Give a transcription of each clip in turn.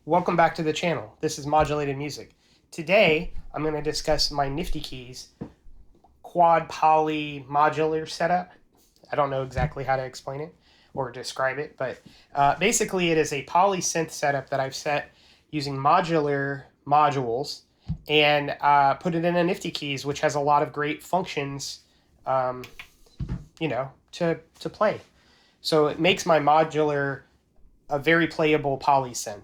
Welcome back to the channel. This is Modulated Music. Today, I'm going to discuss my NiftyKeyz quad poly modular setup. I don't know exactly how to explain it or describe it, but basically it is a polysynth setup that I've set using modular modules and put it in a NiftyKeyz, which has a lot of great functions, to play. So it makes my modular a very playable polysynth.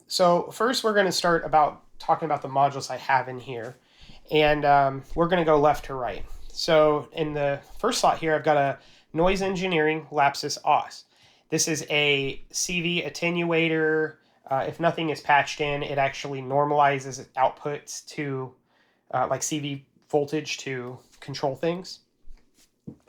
So first we're going to start talking about the modules I have in here, and we're going to go left to right. So in the first slot here, I've got a Noise Engineering Lapsus Os. This is a CV attenuator. If nothing is patched in, it actually normalizes outputs to like CV voltage to control things.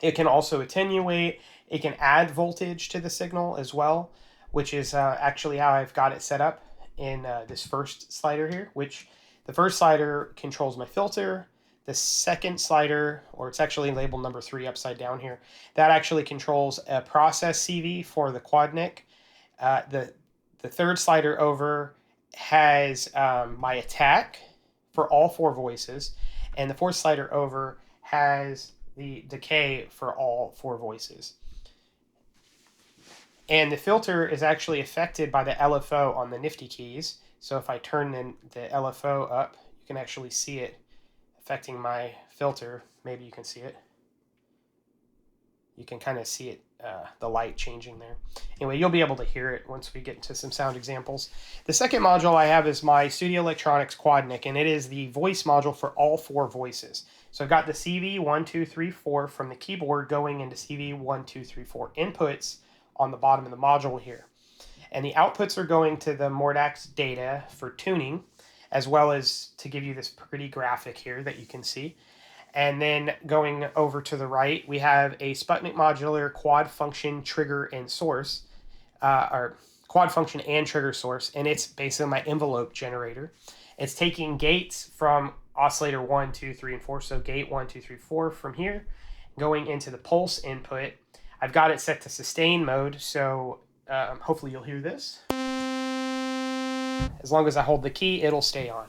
It can also attenuate. It can add voltage to the signal as well, which is actually how I've got it set up in this first slider here, which the first slider controls my filter. The second slider, or it's actually labeled number 3 upside down here, that actually controls a process CV for the Quadnic. The third slider over has my attack for all 4 voices, and the fourth slider over has the decay for all 4 voices. And the filter is actually affected by the LFO on the NiftyKeyz. So if I turn the LFO up, you can actually see it affecting my filter. Maybe you can see it. You can kind of see it, the light changing there. Anyway, you'll be able to hear it once we get into some sound examples. The second module I have is my Studio Electronics Quadnic, and it is the voice module for all 4 voices. So I've got the CV 1, 2, 3, 4 from the keyboard going into CV 1, 2, 3, 4 inputs on the bottom of the module here. And the outputs are going to the Mordax data for tuning, as well as to give you this pretty graphic here that you can see. And then going over to the right, we have a Sputnik modular quad function trigger and source, or quad function and trigger source, and it's basically my envelope generator. It's taking gates from oscillator 1, 2, 3, and 4, so gate 1, 2, 3, 4 from here, going into the pulse input. I've got it set to sustain mode, so hopefully you'll hear this. As long as I hold the key, it'll stay on.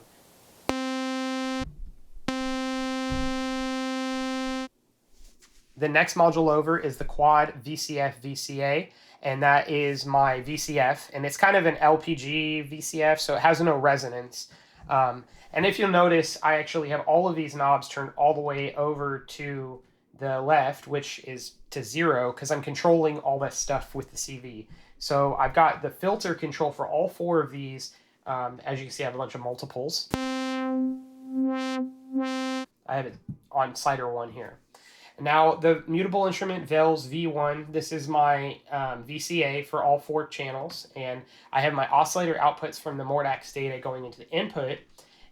The next module over is the Quad VCF VCA, and that is my VCF, and it's kind of an LPG VCF, so it has no resonance. And if you'll notice, I actually have all of these knobs turned all the way over to the left, which is to 0, because I'm controlling all that stuff with the CV. So I've got the filter control for all 4 of these. As you can see, I have a bunch of multiples. I have it on slider 1 here. Now, the mutable instrument Vels V1, this is my VCA for all 4 channels, and I have my oscillator outputs from the Mordax data going into the input,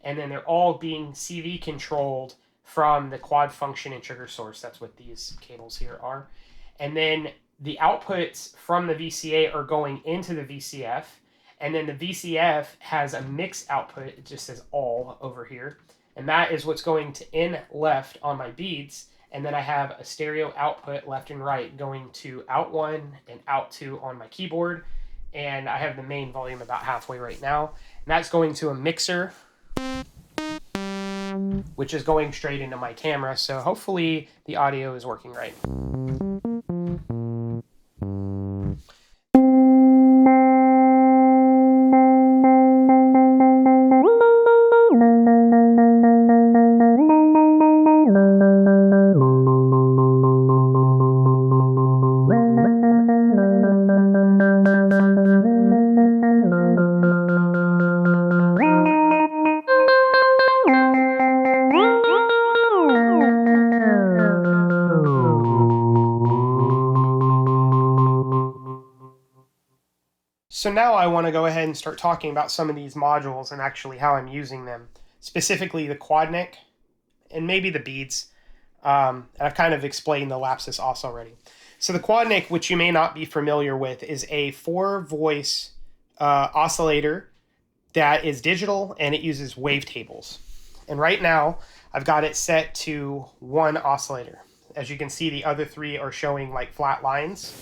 and then they're all being CV controlled from the quad function and trigger source. That's what these cables here are. And then the outputs from the VCA are going into the VCF, and then the VCF has a mix output. It just says all over here, and that is what's going to in left on my beads. And then I have a stereo output left and right going to out 1 and out 2 on my keyboard, and I have the main volume about halfway right now, and that's going to a mixer, which is going straight into my camera, so hopefully the audio is working right. So now I want to go ahead and start talking about some of these modules and actually how I'm using them, specifically the Quadnic and maybe the beads. And I've kind of explained the Lapsus Os already. So the Quadnic, which you may not be familiar with, is a 4-voice oscillator that is digital, and it uses wavetables. And right now, I've got it set to 1 oscillator. As you can see, the other 3 are showing like flat lines.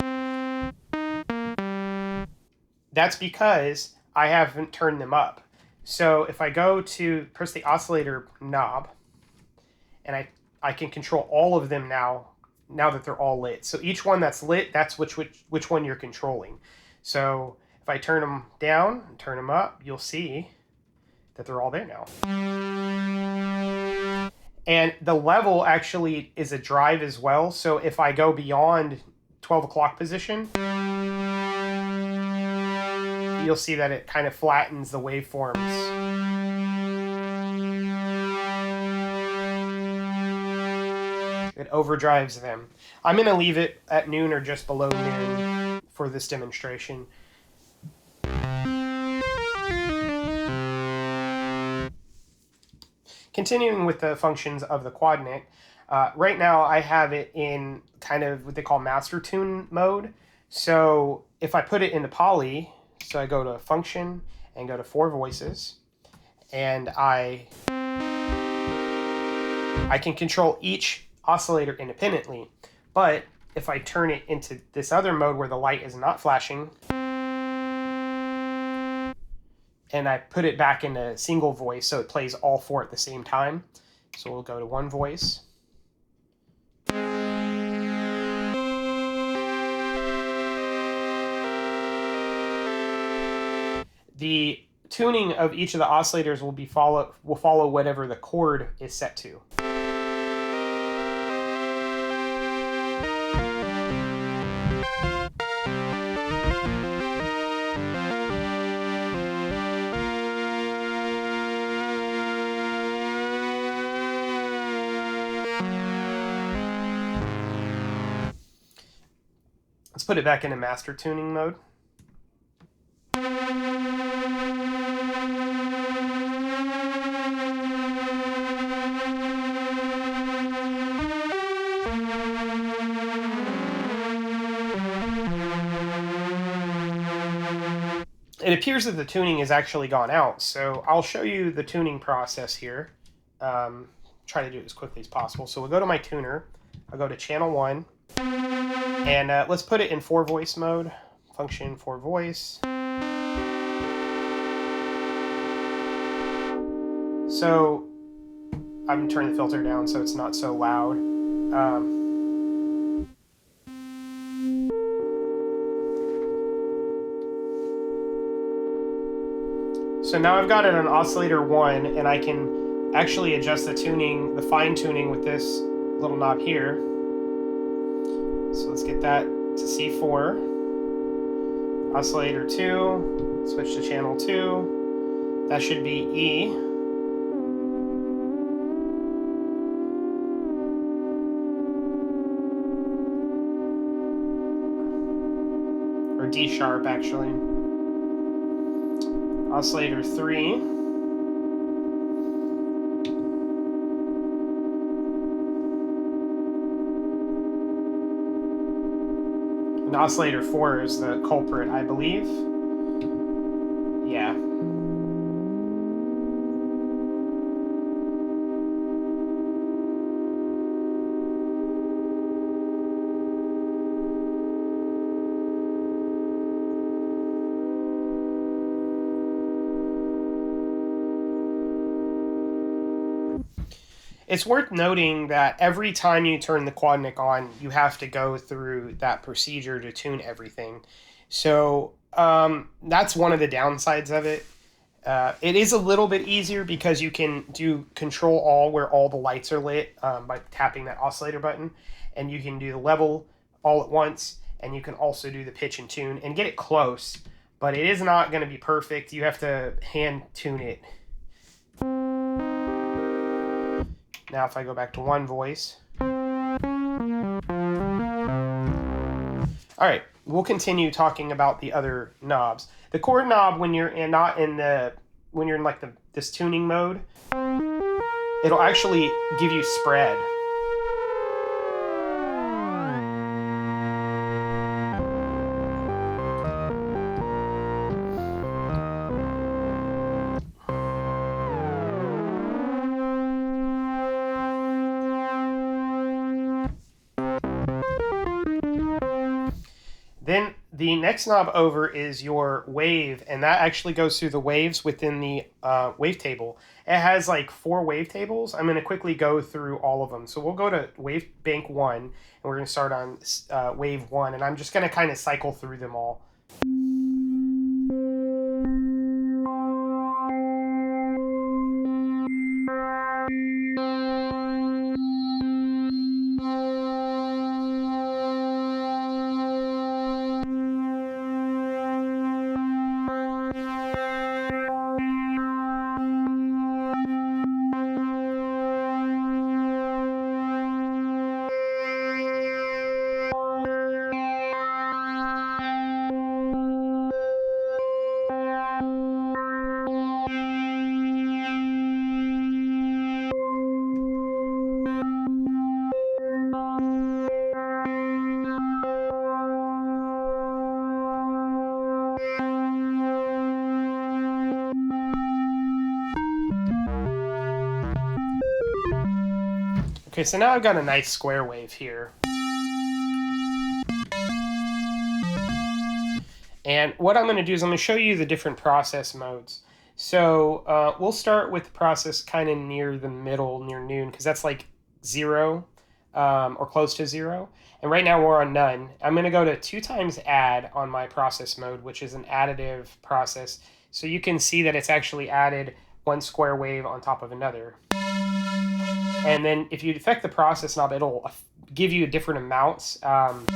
That's because I haven't turned them up. So if I go to press the oscillator knob, and I can control all of them now that they're all lit. So each one that's lit, that's which one you're controlling. So if I turn them down and turn them up, you'll see that they're all there now. And the level actually is a drive as well. So if I go beyond 12 o'clock position, you'll see that it kind of flattens the waveforms. It overdrives them. I'm going to leave it at noon or just below noon for this demonstration. Continuing with the functions of the Quadnic, right now I have it in kind of what they call master tune mode. So if I put it into poly, so I go to function and go to 4 voices, and I can control each oscillator independently. But if I turn it into this other mode where the light is not flashing, and I put it back into single voice so it plays all 4 at the same time. So we'll go to 1 voice. The tuning of each of the oscillators will follow whatever the chord is set to. Let's put it back into master tuning mode. It appears that the tuning has actually gone out, so I'll show you the tuning process here. Try to do it as quickly as possible. So we'll go to my tuner. I'll go to channel 1, and let's put it in 4 voice mode. Function 4 voice. So I'm turning the filter down so it's not so loud. So now I've got it on oscillator 1, and I can actually adjust the tuning, the fine tuning with this little knob here. So let's get that to C4. Oscillator 2, switch to channel 2. That should be E. Or D sharp, actually. Oscillator 3. And oscillator 4 is the culprit, I believe. Yeah. It's worth noting that every time you turn the Quadnic on, you have to go through that procedure to tune everything. So that's one of the downsides of it. It is a little bit easier because you can do control all where all the lights are lit by tapping that oscillator button. And you can do the level all at once. And you can also do the pitch and tune and get it close. But it is not going to be perfect. You have to hand tune it. Now if I go back to 1 voice. All right, we'll continue talking about the other knobs. The chord knob, when you're in like this tuning mode, it'll actually give you spread. Then The next knob over is your wave, and that actually goes through the waves within the wavetable. It has like 4 wavetables. I'm going to quickly go through all of them. So we'll go to wave bank 1, and we're going to start on wave 1, and I'm just going to kind of cycle through them all. Okay, so now I've got a nice square wave here. And what I'm going to do is I'm going to show you the different process modes. So we'll start with the process kind of near the middle, near noon, because that's like 0 or close to 0. And right now we're on none. I'm going to go to 2 times add on my process mode, which is an additive process. So you can see that it's actually added 1 square wave on top of another. And then if you affect the process knob, it'll give you different amounts. And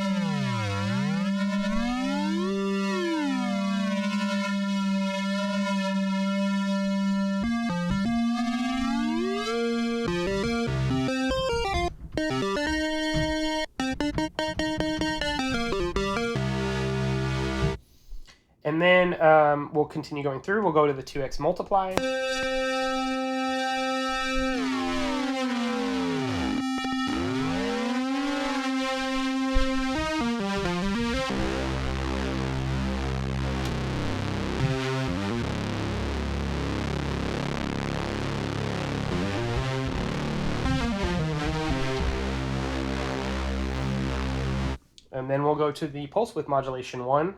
then we'll continue going through. We'll go to the 2x multiply. And then we'll go to the pulse width modulation 1.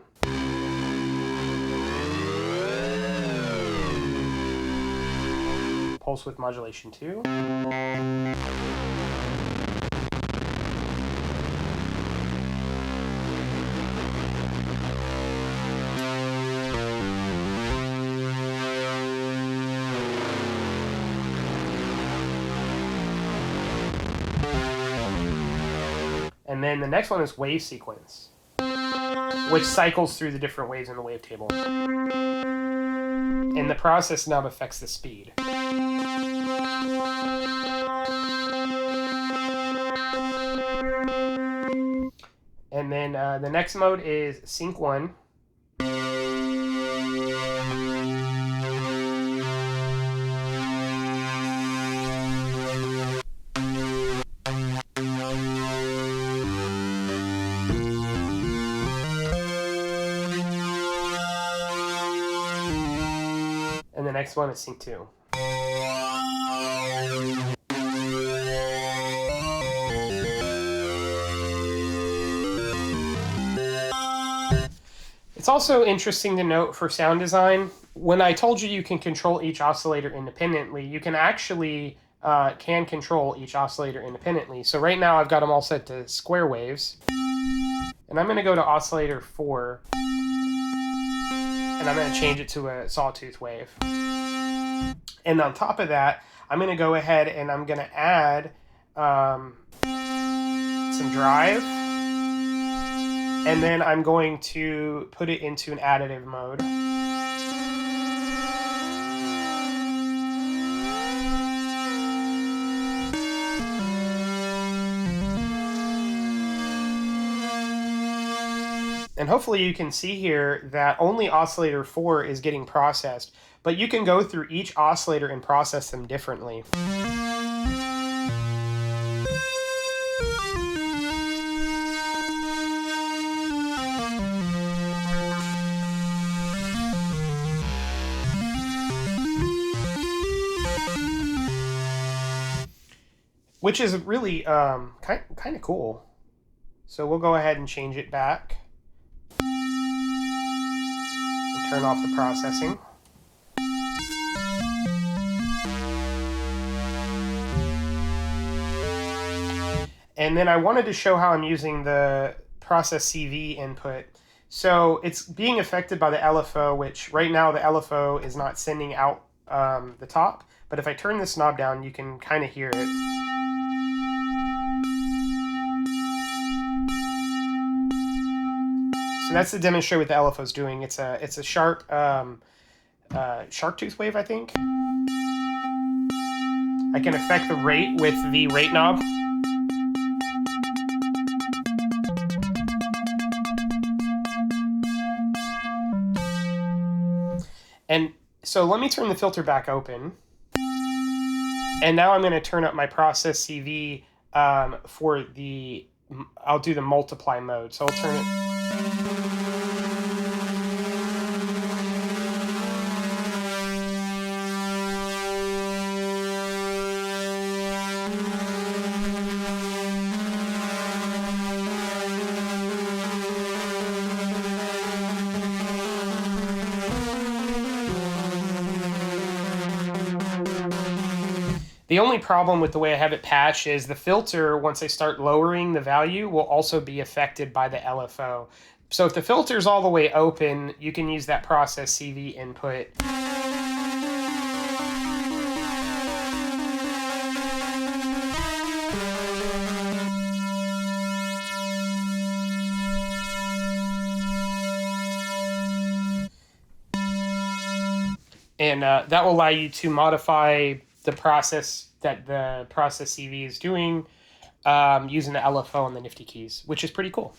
Pulse width modulation 2. And then the next one is wave sequence, which cycles through the different waves in the wavetable. And the process knob affects the speed. And then the next mode is sync 1. And the next one is sync 2. It's also interesting to note for sound design, when I told you you can control each oscillator independently, you can actually control each oscillator independently. So right now I've got them all set to square waves. And I'm going to go to oscillator 4. And I'm going to change it to a sawtooth wave. And on top of that, I'm going to go ahead and I'm going to add some drive. And then I'm going to put it into an additive mode. And hopefully you can see here that only oscillator 4 is getting processed, but you can go through each oscillator and process them differently. Which is really kind of cool. So we'll go ahead and change it back. Turn off the processing. And then I wanted to show how I'm using the process CV input. So it's being affected by the LFO, which right now the LFO is not sending out the top. But if I turn this knob down, you can kind of hear it. So that's the demonstrate what the LFO is doing. It's a sharp tooth wave, I think. I can affect the rate with the rate knob. And so let me turn the filter back open. And now I'm going to turn up my process CV for the, I'll do the multiply mode. So I'll turn it. The only problem with the way I have it patched is the filter, once I start lowering the value, will also be affected by the LFO. So if the filter's all the way open, you can use that process CV input. And that will allow you to modify the process that the process CV is doing using the LFO and the NiftyKeyz, which is pretty cool.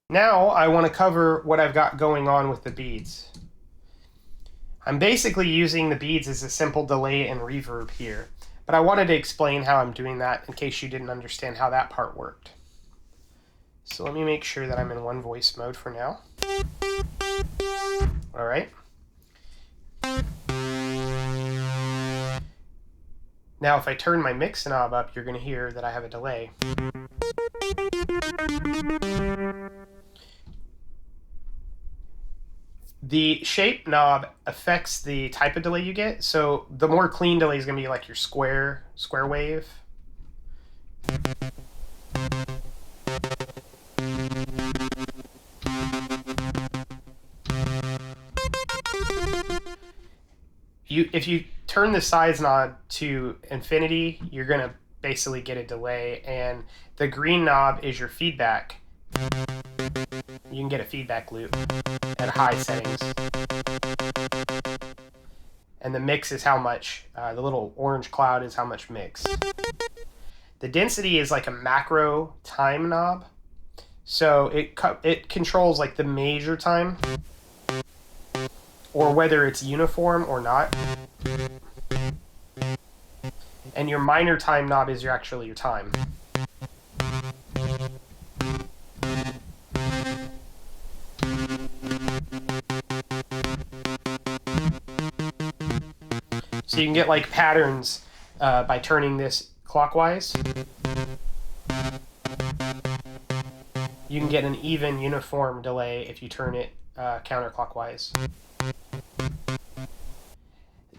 Now I want to cover what I've got going on with the beads. I'm basically using the beads as a simple delay and reverb here, but I wanted to explain how I'm doing that in case you didn't understand how that part worked. So let me make sure that I'm in one voice mode for now. All right. Now if I turn my mix knob up, you're going to hear that I have a delay. The shape knob affects the type of delay you get. So the more clean delay is going to be like your square wave. If you turn the size knob to infinity, you're going to basically get a delay, and the green knob is your feedback. You can get a feedback loop at high settings. And the mix is how much, the little orange cloud is how much mix. The density is like a macro time knob. So it controls like the major time, or whether it's uniform or not. And your minor time knob is actually your time. So you can get like patterns by turning this clockwise. You can get an even uniform delay if you turn it counterclockwise.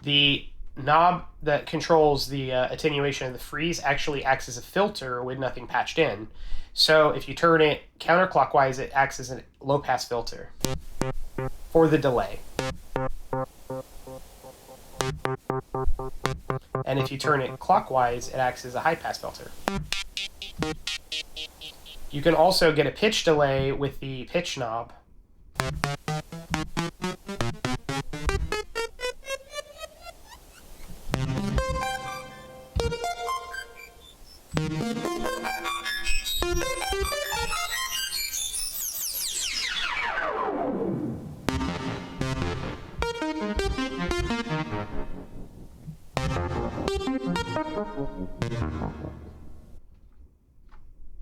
The knob that controls the attenuation of the freeze actually acts as a filter with nothing patched in. So if you turn it counterclockwise, it acts as a low-pass filter for the delay. And if you turn it clockwise, it acts as a high-pass filter. You can also get a pitch delay with the pitch knob.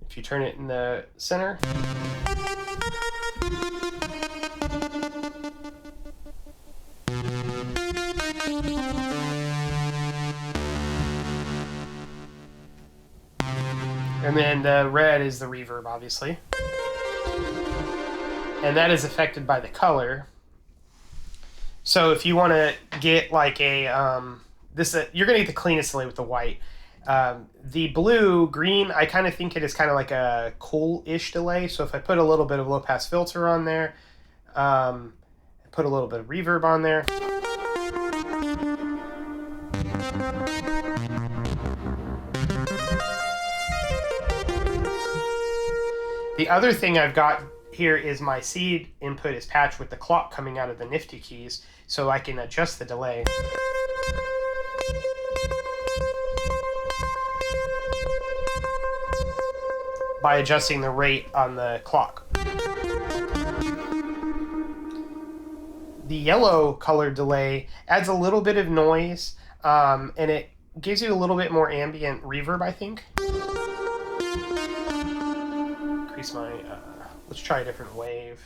If you turn it in the center, and then the red is the reverb, obviously. And that is affected by the color. So if you want to get like a, you're going to get the cleanest delay with the white. The blue, green, I kind of think it is kind of like a cool-ish delay. So if I put a little bit of low-pass filter on there, put a little bit of reverb on there. The other thing I've got here is my seed input is patched with the clock coming out of the NiftyKeyz, so I can adjust the delay. By adjusting the rate on the clock. The yellow color delay adds a little bit of noise, and it gives you a little bit more ambient reverb, I think. Increase my, let's try a different wave,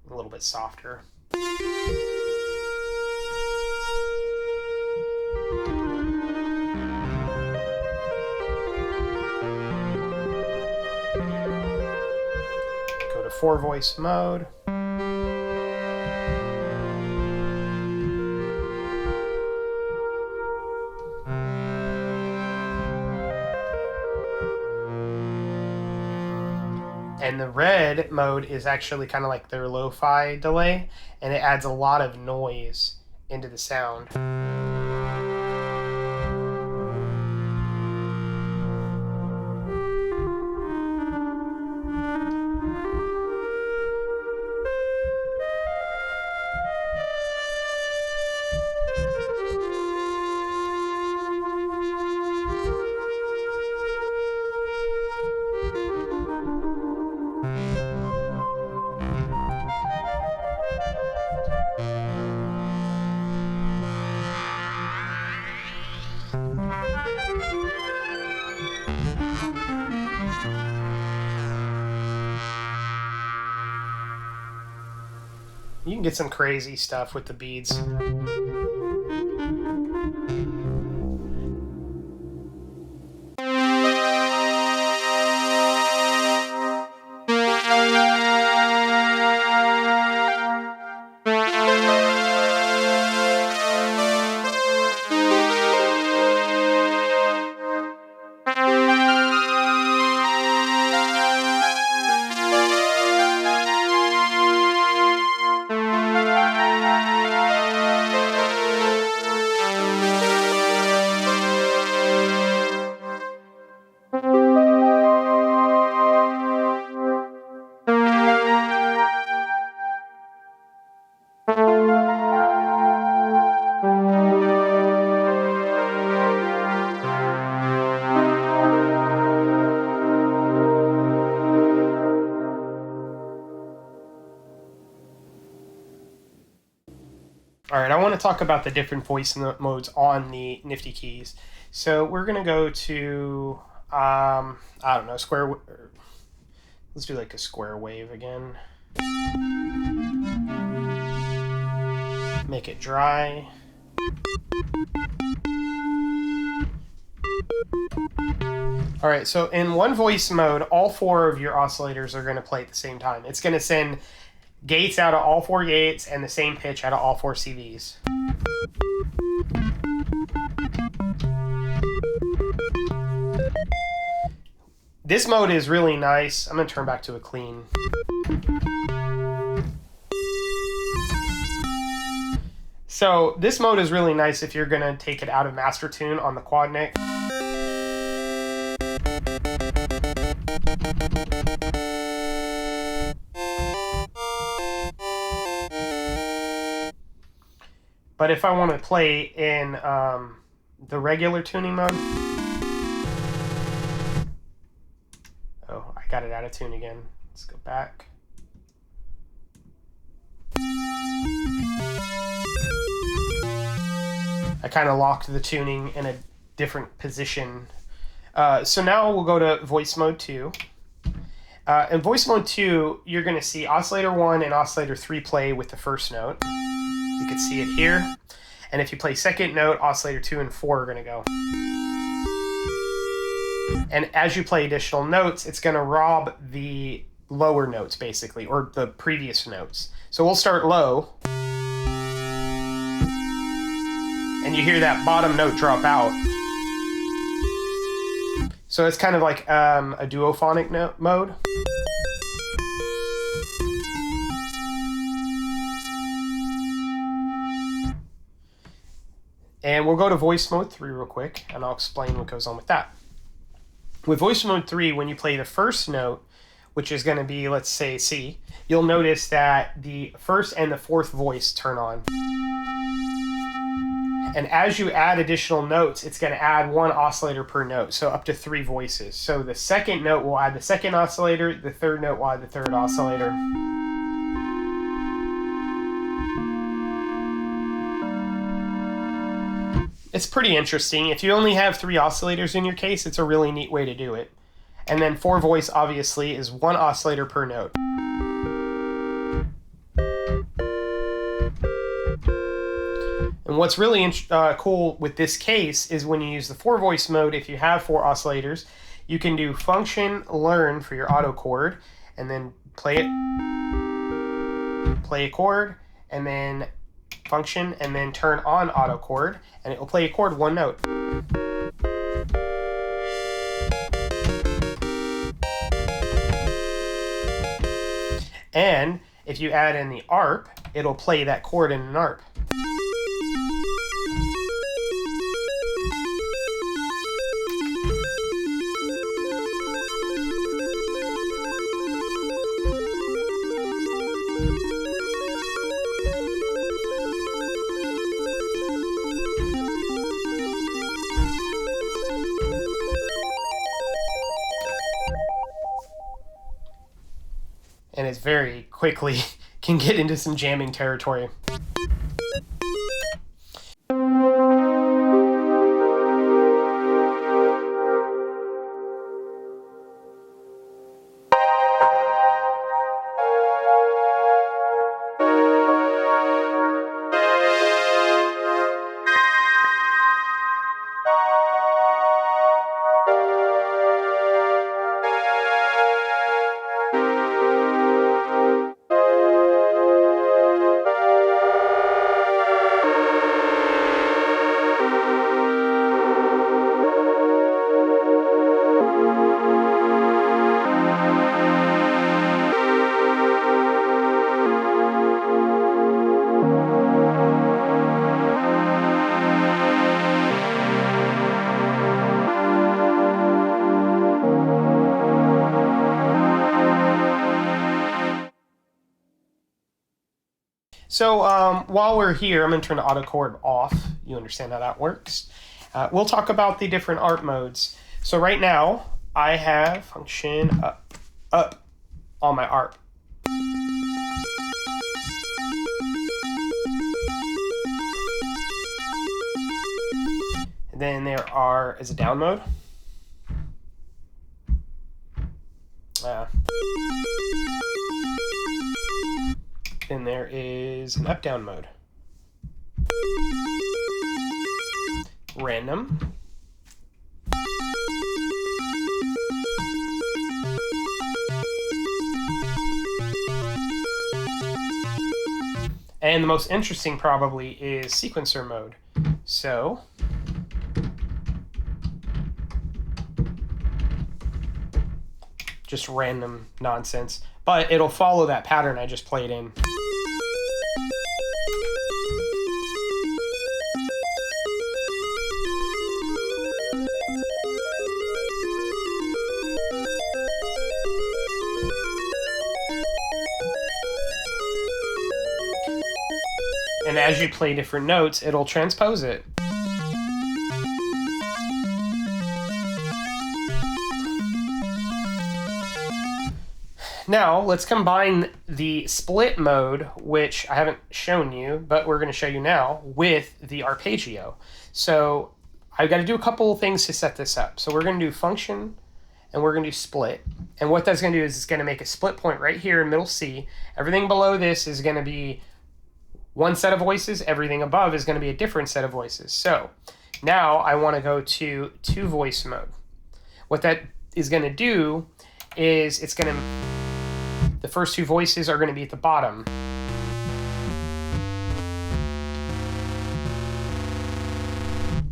a little bit softer. Go to 4-voice mode. And the red mode is actually kind of like their lo-fi delay, and it adds a lot of noise into the sound. You can get some crazy stuff with the beads. All right, I want to talk about the different voice modes on the NiftyKeyz. So we're going to go to, I don't know, square. Let's do like a square wave again. Make it dry. All right, so in one voice mode, all 4 of your oscillators are going to play at the same time. It's going to send gates out of all 4 gates and the same pitch out of all 4 CVs. This mode is really nice. I'm going to turn back to a clean. So this mode is really nice if you're going to take it out of master tune on the Quadnic. But if I want to play in the regular tuning mode, oh, I got it out of tune again. Let's go back. I kind of locked the tuning in a different position. So now we'll go to voice mode 2. In voice mode 2, you're going to see oscillator 1 and oscillator 3 play with the first note. You can see it here. And if you play second note, oscillator 2 and 4 are going to go. And as you play additional notes, it's going to rob the lower notes, basically, or the previous notes. So we'll start low. And you hear that bottom note drop out. So it's kind of like a duophonic note mode. And we'll go to voice mode 3 real quick, and I'll explain what goes on with that. With voice mode 3, when you play the first note, which is going to be, let's say, C, you'll notice that the first and the fourth voice turn on. And as you add additional notes, it's going to add 1 oscillator per note, so up to 3 voices. So the second note will add the second oscillator, the third note will add the third oscillator. It's pretty interesting. If you only have 3 oscillators in your case, it's a really neat way to do it. And then 4 voice, obviously, is 1 oscillator per note. And what's really cool with this case is when you use the 4 voice mode, if you have 4 oscillators, you can do function learn for your auto chord, and then play a chord, and then function, and then turn on auto chord, and it will play a chord 1 note. And if you add in the ARP, it'll play that chord in an ARP. And it's very quickly can get into some jamming territory. So while we're here, I'm going to turn the auto chord off. You understand how that works. We'll talk about the different ARP modes. So right now, I have function up on my ARP. And then there is a down mode. Then there is an up-down mode. Random. And the most interesting probably is sequencer mode. So just random nonsense, but it'll follow that pattern I just played in. And And as you play different notes, it'll transpose it. Now, let's combine the split mode, which I haven't shown you, but we're going to show you now, with the arpeggio. So I've got to do a couple of things to set this up. So we're going to do function, and we're going to do split. And what that's going to do is it's going to make a split point right here in middle C. Everything below this is going to be one set of voices. Everything above is going to be a different set of voices. So now I want to go to 2-voice mode. What that is going to do is it's going to... the first 2 voices are going to be at the bottom.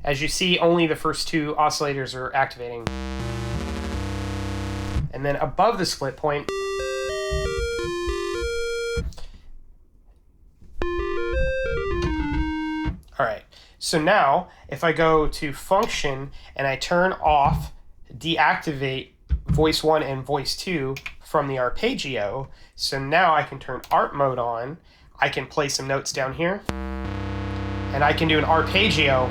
As you see, only the first 2 oscillators are activating. And then above the split point, all right, so now if I go to function and I turn off, deactivate voice 1 and voice 2 from the arpeggio, so now I can turn ARP mode on, I can play some notes down here, and I can do an arpeggio.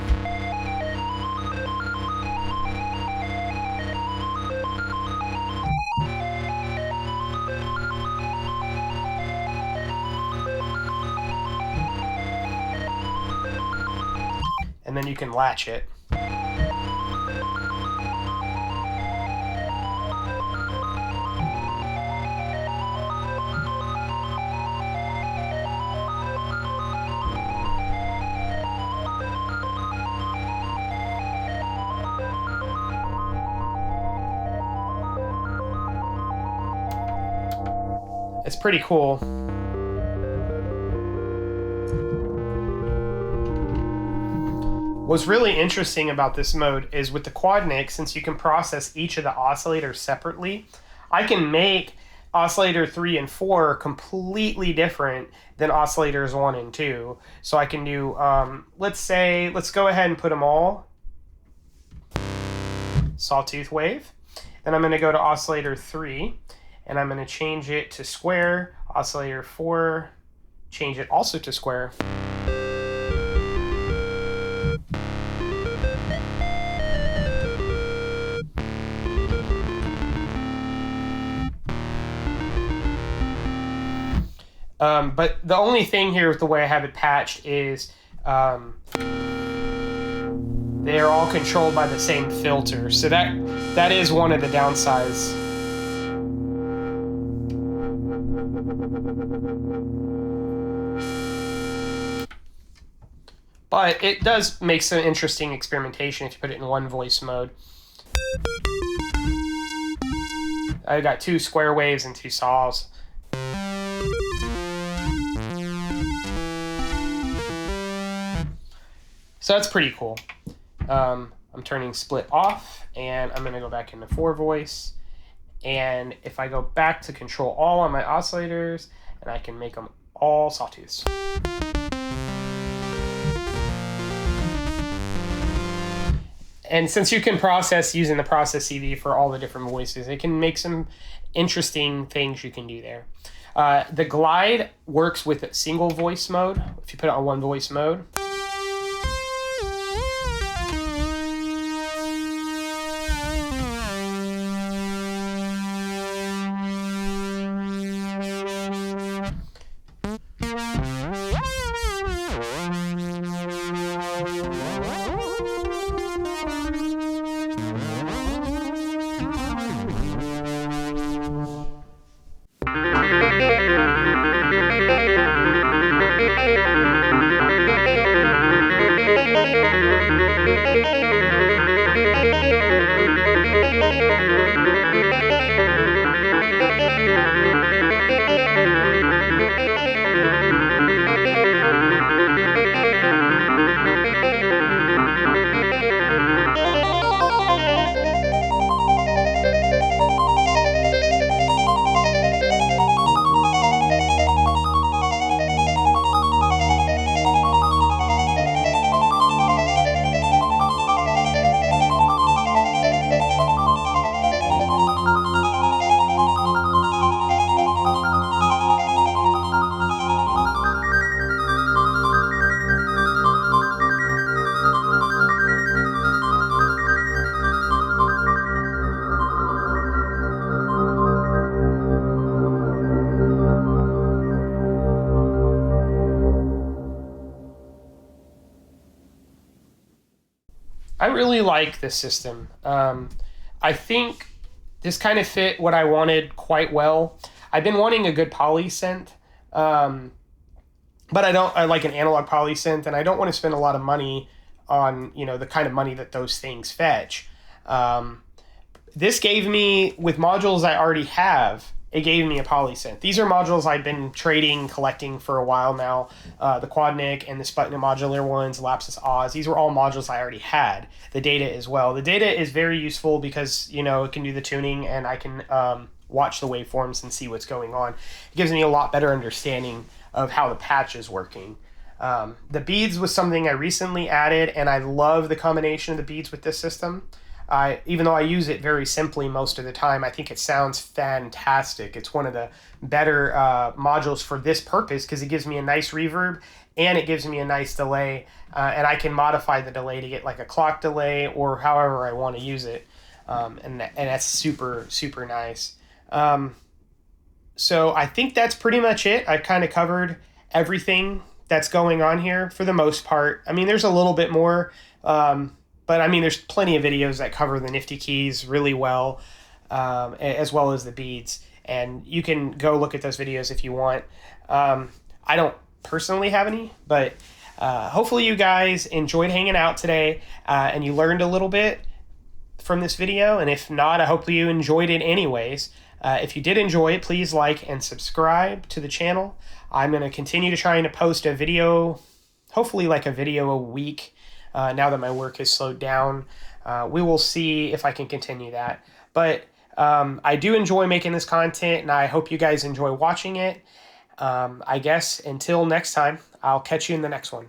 And then you can latch it. It's pretty cool. What's really interesting about this mode is with the Quadnic, since you can process each of the oscillators separately, I can make oscillator 3 and 4 completely different than oscillators 1 and 2. So I can do, let's go ahead and put them all. Sawtooth wave. Then I'm going to go to oscillator 3, and I'm going to change it to square. Oscillator 4, change it also to square. But the only thing here with the way I have it patched is they're all controlled by the same filter. So that is one of the downsides. But it does make some interesting experimentation if you put it in 1-voice mode. I've got 2 square waves and 2 saws. So that's pretty cool. I'm turning split off, and I'm going to go back into 4-voice. And if I go back to control all on my oscillators, and I can make them all sawtooths. And since you can process using the process CV for all the different voices, it can make some interesting things you can do there. The glide works with a single voice mode. If you put it on 1-voice mode. really like this system. I think this kind of fit what I wanted quite well. I've been wanting a good polysynth, but I like an analog polysynth, and I don't want to spend a lot of money on, you know, the kind of money that those things fetch. This gave me, with modules I already have, it gave me a polysynth. These are modules I've been trading, collecting for a while now. The Quadnic and the Sputnik modular ones, Lapsus Oz, these were all modules I already had. The data as well. The data is very useful because, you know, it can do the tuning, and I can watch the waveforms and see what's going on. It gives me a lot better understanding of how the patch is working. The beads was something I recently added, and I love the combination of the beads with this system. Even though I use it very simply most of the time, I think it sounds fantastic. It's one of the better modules for this purpose because it gives me a nice reverb and it gives me a nice delay, and I can modify the delay to get like a clock delay or however I want to use it, and that's super, super nice. So I think that's pretty much it. I've kind of covered everything that's going on here for the most part. I mean, there's a little bit more, but I mean, there's plenty of videos that cover the NiftyKeyz really well, as well as the beads. And you can go look at those videos if you want. I don't personally have any, but hopefully you guys enjoyed hanging out today, and you learned a little bit from this video. And if not, I hope you enjoyed it anyways. If you did enjoy it, please like and subscribe to the channel. I'm going to continue to try and post a video, hopefully like a video a week, now that my work has slowed down. We will see if I can continue that. But I do enjoy making this content, and I hope you guys enjoy watching it. I guess until next time, I'll catch you in the next one.